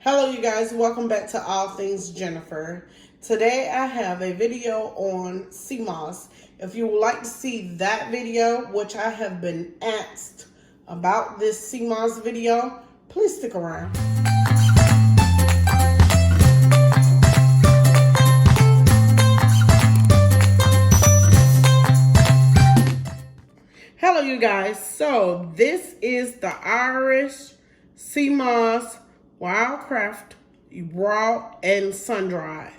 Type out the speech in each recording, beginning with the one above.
Hello you guys, welcome back to All Things Jennifer. Today I have a video on 𝐂𝐄𝐄𝐃. If you would like to see that video, which I have been asked about this 𝐂𝐄𝐃 video, please stick around. Hello you guys, so this is the Irish 𝐂𝐄𝐃 Wildcraft Raw and Sun Dried.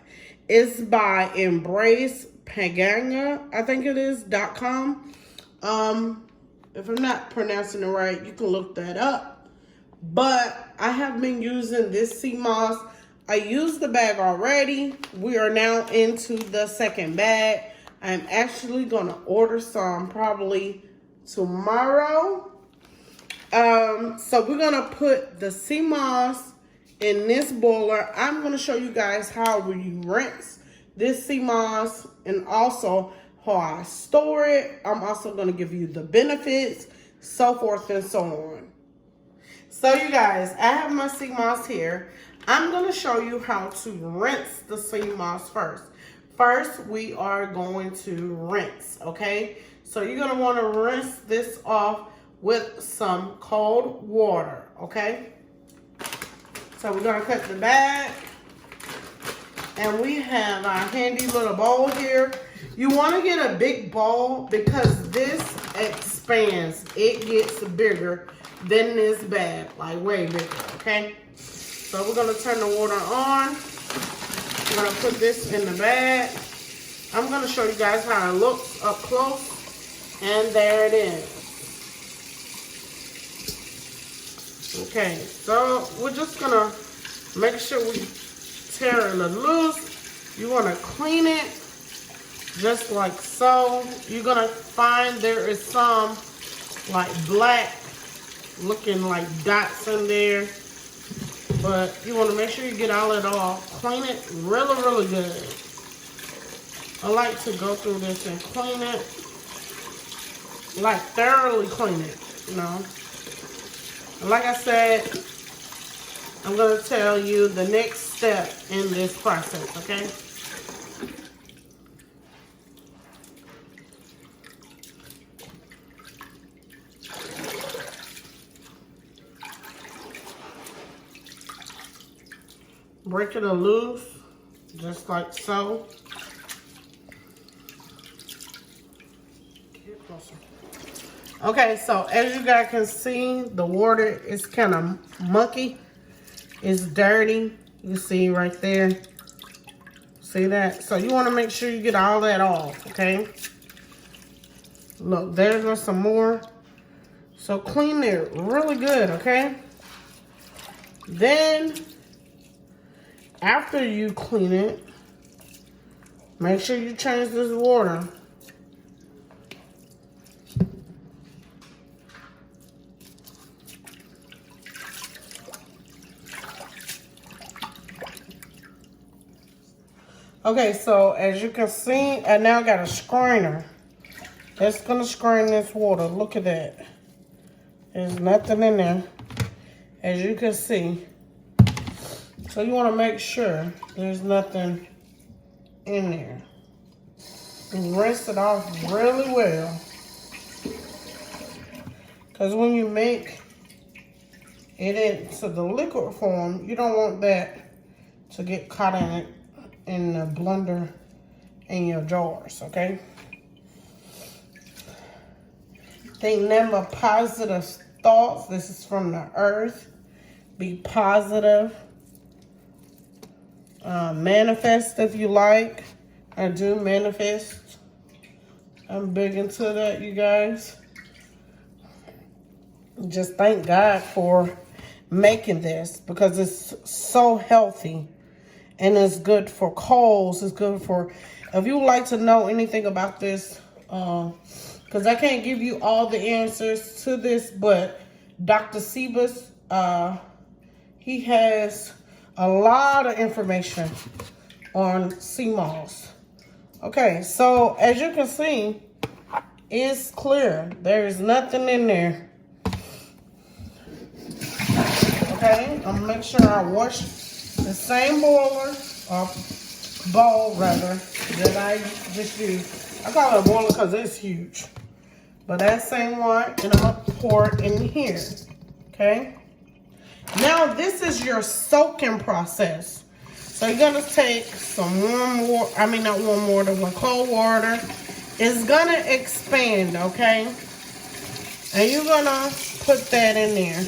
It's by Embrace Pagana, I think it is, .com. If I'm not pronouncing it right, you can look that up. But I have been using this 𝐂𝐄𝐃. I used the bag already. We are now into the second bag. I'm actually going to order some probably tomorrow. So we're going to put the 𝐂𝐄𝐃 in this boiler. I'm going to show you guys how we rinse this 𝐂𝐄𝐃 and also how I store it. I'm also going to give you the benefits, so forth and so on. So you guys, I have my 𝐂𝐄𝐃 here. I'm going to show you how to rinse the 𝐂𝐄𝐃 first. First, we are going to rinse, okay? So you're going to want to rinse this off with some cold water, okay? So we're going to cut the bag. And we have our handy little bowl here. You want to get a big bowl because this expands. It gets bigger than this bag, like way bigger, okay? So we're going to turn the water on. We're going to put this in the bag. I'm going to show you guys how it looks up close. And there it is. Okay, so we're just gonna make sure we tear it loose. You wanna clean it just like so. You're gonna find there is some like black looking like dots in there. But you wanna make sure you get all it off. Clean it really, really good. I like to go through this and clean it. Like thoroughly clean it, you know. And like I said, I'm going to tell you the next step in this process, okay? Break it loose, just like so. Get closer. Okay, so as you guys can see, the water is kind of mucky. It's dirty. You see right there. See that? So you want to make sure you get all that off, okay? Look, there's some more. So clean it really good, okay? Then, after you clean it, make sure you change this water. Okay, so as you can see, I now got a strainer. That's gonna strain this water. Look at that. There's nothing in there, as you can see. So you wanna make sure there's nothing in there. And rinse it off really well. Because when you make it into the liquid form, you don't want that to get caught in it. In the blender in your jars, okay? Think never positive thoughts. This is from the earth. Be positive. Manifest if you like. I do manifest. I'm big into that, you guys. Just thank God for making this because it's so healthy. And it's good for colds. It's good for, if you would like to know anything about this, because I can't give you all the answers to this, but Dr. 𝐂𝐄𝐃, he has a lot of information on 𝐂𝐄𝐃. Okay, so as you can see, it's clear. There is nothing in there. Okay, I'm gonna make sure I wash the same boiler, or bowl rather, that I just used. I call it a boiler because it's huge. But that same one, and I'm gonna pour it in here. Okay. Now this is your soaking process. So you're gonna take some warm water, I mean not warm water, but cold water. It's gonna expand, okay? And you're gonna put that in there.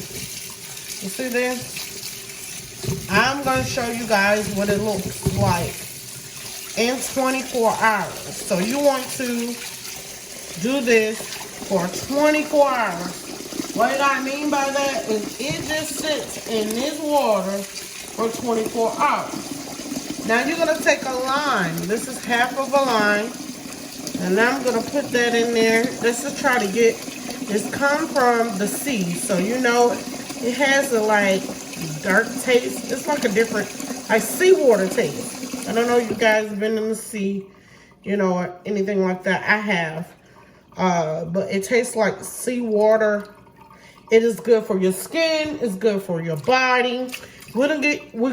You see this? I'm gonna show you guys what it looks like in 24 hours. So you want to do this for 24 hours. What I mean by that is it just sits in this water for 24 hours. Now you're gonna take a lime. This is half of a lime. And I'm gonna put that in there. This is try to get, it's come from the sea. So you know, it has a like dark taste. It's like a different, like seawater taste. I don't know if you guys have been in the sea, you know, or anything like that. I have. But it tastes like seawater. It is good for your skin. It's good for your body. We're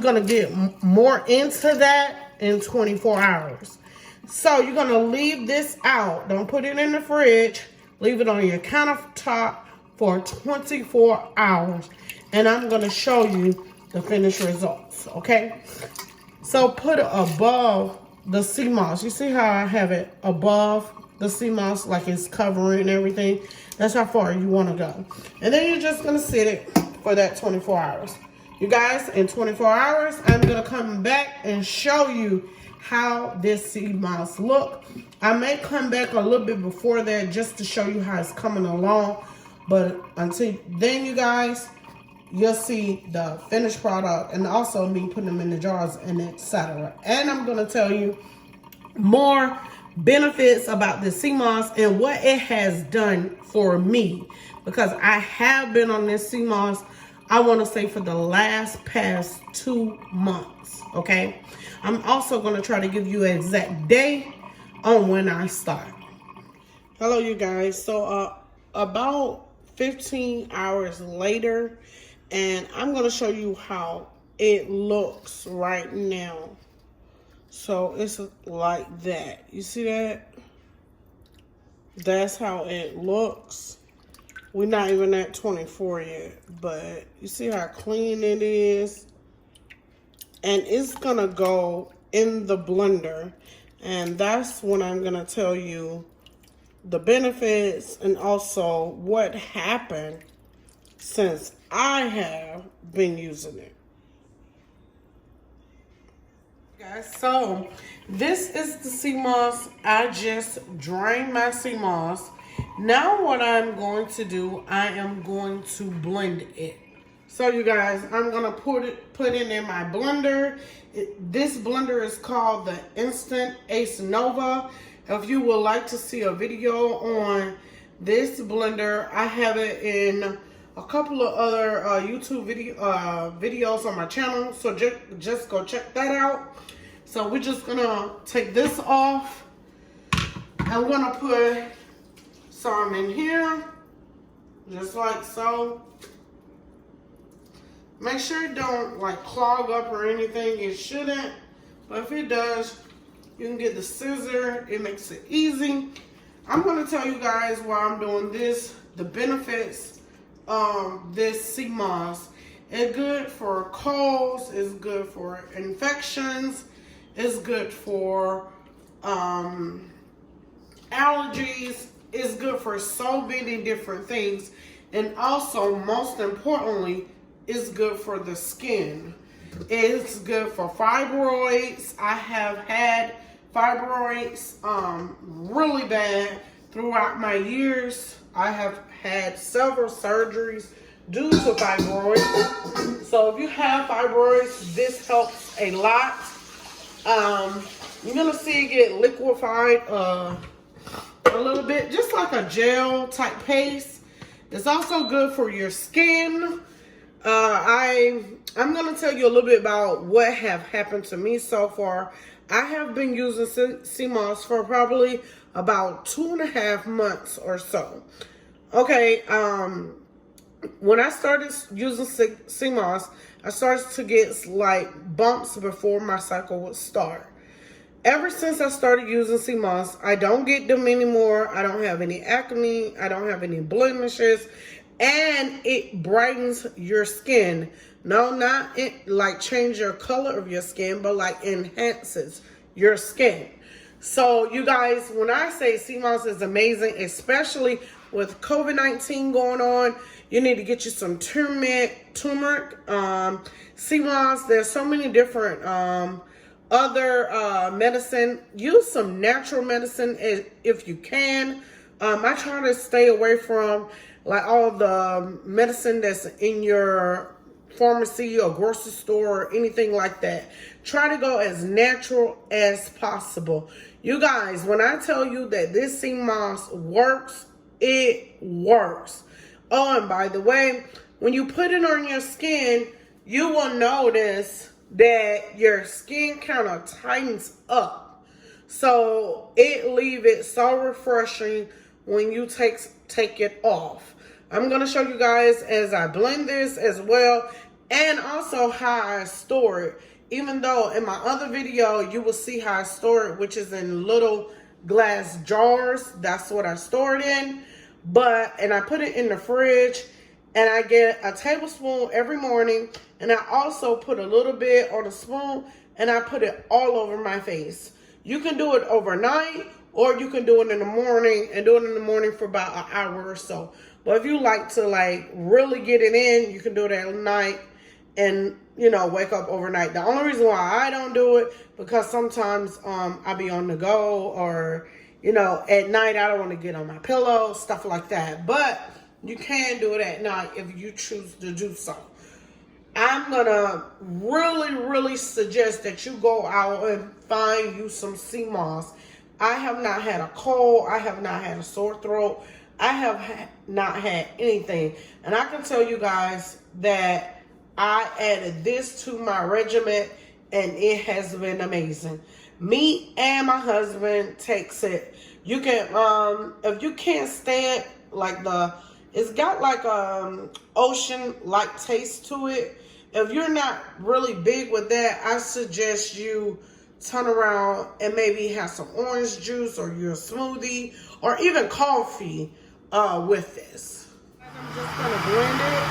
gonna get more into that in 24 hours. So you're gonna leave this out. Don't put it in the fridge. Leave it on your countertop for 24 hours. And I'm gonna show you the finished results, okay? So put it above the sea moss. You see how I have it above the sea moss, like it's covering everything? That's how far you wanna go. And then you're just gonna sit it for that 24 hours. You guys, in 24 hours, I'm gonna come back and show you how this sea moss look. I may come back a little bit before that just to show you how it's coming along. But until then, you guys, you'll see the finished product and also me putting them in the jars and etc. And I'm gonna tell you more benefits about the sea moss and what it has done for me, because I have been on this sea moss, I want to say, for the past 2 months. Okay, I'm also going to try to give you an exact day on when I start. Hello you guys. So about 15 hours later, and I'm going to show you how it looks right now. So it's like that. You see that? That's how it looks. We're not even at 24 yet, but you see how clean it is? And it's gonna go in the blender. And that's when I'm gonna tell you the benefits and also what happened since I have been using it. Guys, so this is the sea moss. I just drained my sea moss. Now what I'm going to do, I am going to blend it. So you guys, I'm gonna put it in my blender. This blender is called the Instant Ace Nova. If you would like to see a video on this blender, I have it in a couple of other YouTube videos on my channel. So just go check that out. So we're just gonna take this off. I'm gonna put some in here, just like so. Make sure it don't like clog up or anything. It shouldn't, but if it does, you can get the scissor. It makes it easy. I'm gonna tell you guys while I'm doing this, the benefits of this sea moss. It's good for colds, it's good for infections, it's good for allergies, it's good for so many different things. And also, most importantly, it's good for the skin. It's good for fibroids. I have had fibroids really bad throughout my years. I have had several surgeries due to fibroids. So if you have fibroids, this helps a lot. You're gonna see it get liquefied a little bit, just like a gel type paste. It's also good for your skin. I'm gonna tell you a little bit about what have happened to me so far. I have been using sea moss for probably about 2.5 months or so. Okay, when I started using 𝐂𝐿, I started to get like bumps before my cycle would start. Ever since I started using 𝐂𝐿, I don't get them anymore. I don't have any acne. I don't have any blemishes. And it brightens your skin. No, not it, like change your color of your skin, but like enhances your skin. So you guys, when I say 𝐂𝐿 is amazing, especially with COVID-19 going on, you need to get you some turmeric, 𝐂𝐿. There's so many different other medicine. Use some natural medicine if you can. I try to stay away from like all the medicine that's in your pharmacy or grocery store or anything like that. Try to go as natural as possible. You guys, when I tell you that this 𝐂𝐿 works, it works. Oh, and by the way, when you put it on your skin, you will notice that your skin kind of tightens up. So it leaves it so refreshing when you take it off. I'm going to show you guys as I blend this as well, and also how I store it. Even though in my other video, you will see how I store it, which is in little glass jars. That's what I store it in. And I put it in the fridge, and I get a tablespoon every morning. And I also put a little bit on a spoon, and I put it all over my face. You can do it overnight, or you can do it in the morning, and do it in the morning for about an hour or so. But if you like to like really get it in, you can do it at night and, you know, wake up overnight. The only reason why I don't do it, because sometimes I be on the go, or, you know, at night I don't want to get on my pillow, stuff like that. But you can do it at night if you choose to do so. I'm going to really suggest that you go out and find you some 𝐂𝐿. I have not had a cold. I have not had a sore throat. I have not had anything. And I can tell you guys that I added this to my regimen, and it has been amazing. Me and my husband takes it. You can, if you can't stand like it's got like ocean-like taste to it. If you're not really big with that, I suggest you turn around and maybe have some orange juice or your smoothie or even coffee with this. I'm just gonna blend it.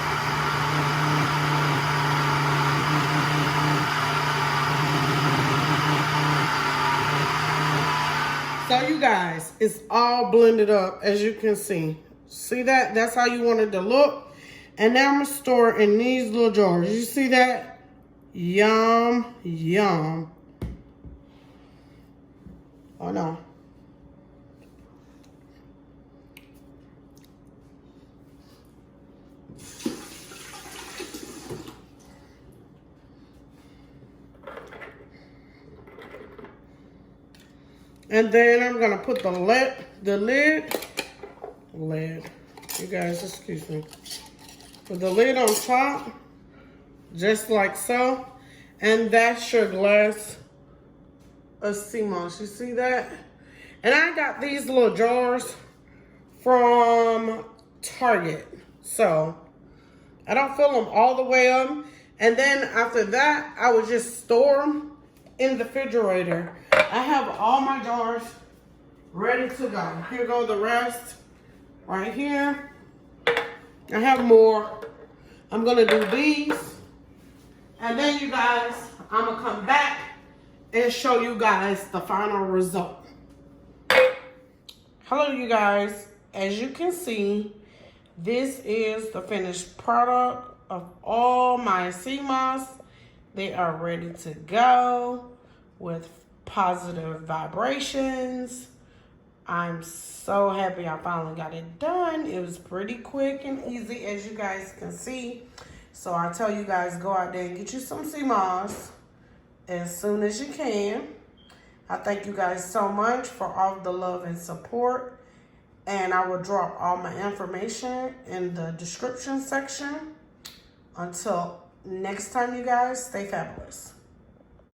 So you guys, it's all blended up, as you can see. See that? That's how you want it to look. And now I'm gonna store it in these little jars. You see that? Yum, yum. Oh no. And then I'm gonna put the lid. You guys, excuse me. Put the lid on top, just like so. And that's your glass of 𝐂𝐿. You see that? And I got these little jars from Target. So I don't fill them all the way up. And then after that, I would just store them in the refrigerator. I have all my jars ready to go. Here go the rest right here. I have more. I'm gonna do these. And then you guys, I'm gonna come back and show you guys the final result. Hello you guys, as you can see, this is the finished product of all my 𝐂𝐿. They are ready to go with positive vibrations. I'm so happy I finally got it done. It was pretty quick and easy, as you guys can see. So I tell you guys, go out there and get you some 𝐂𝐿 as soon as you can. I thank you guys so much for all the love and support. And I will drop all my information in the description section. Until next time, you guys, stay fabulous.